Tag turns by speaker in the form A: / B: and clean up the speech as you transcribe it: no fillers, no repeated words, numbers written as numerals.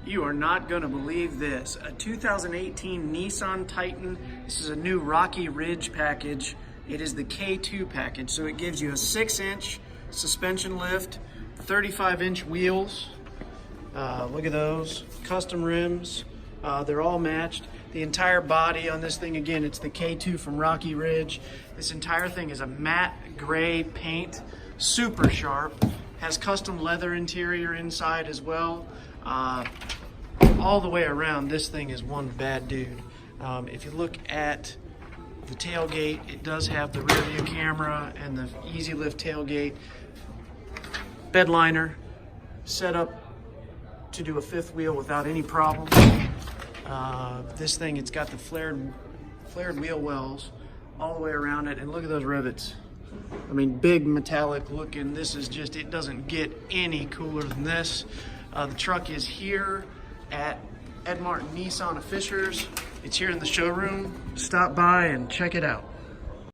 A: You are not going to believe this. A 2018 Nissan Titan. This is a new Rocky Ridge package. It is the K2 package, so it gives you a 6-inch suspension lift, 35-inch wheels. Look at those. Custom rims. They're all matched. The entire body on this thing, again, it's the K2 from Rocky Ridge. This entire thing is a matte gray paint, super sharp. Has custom leather interior inside as well. All the way around, this thing is one bad dude. If you look at the tailgate, it does have the rear view camera and the easy lift tailgate. Bed liner set up to do a fifth wheel without any problem. This thing, it's got the flared wheel wells all the way around it, and look at those rivets. I mean, big metallic looking. This is just, it doesn't get any cooler than this. The truck is here at Ed Martin Nissan of Fishers. It's here in the showroom. Stop by and check it out.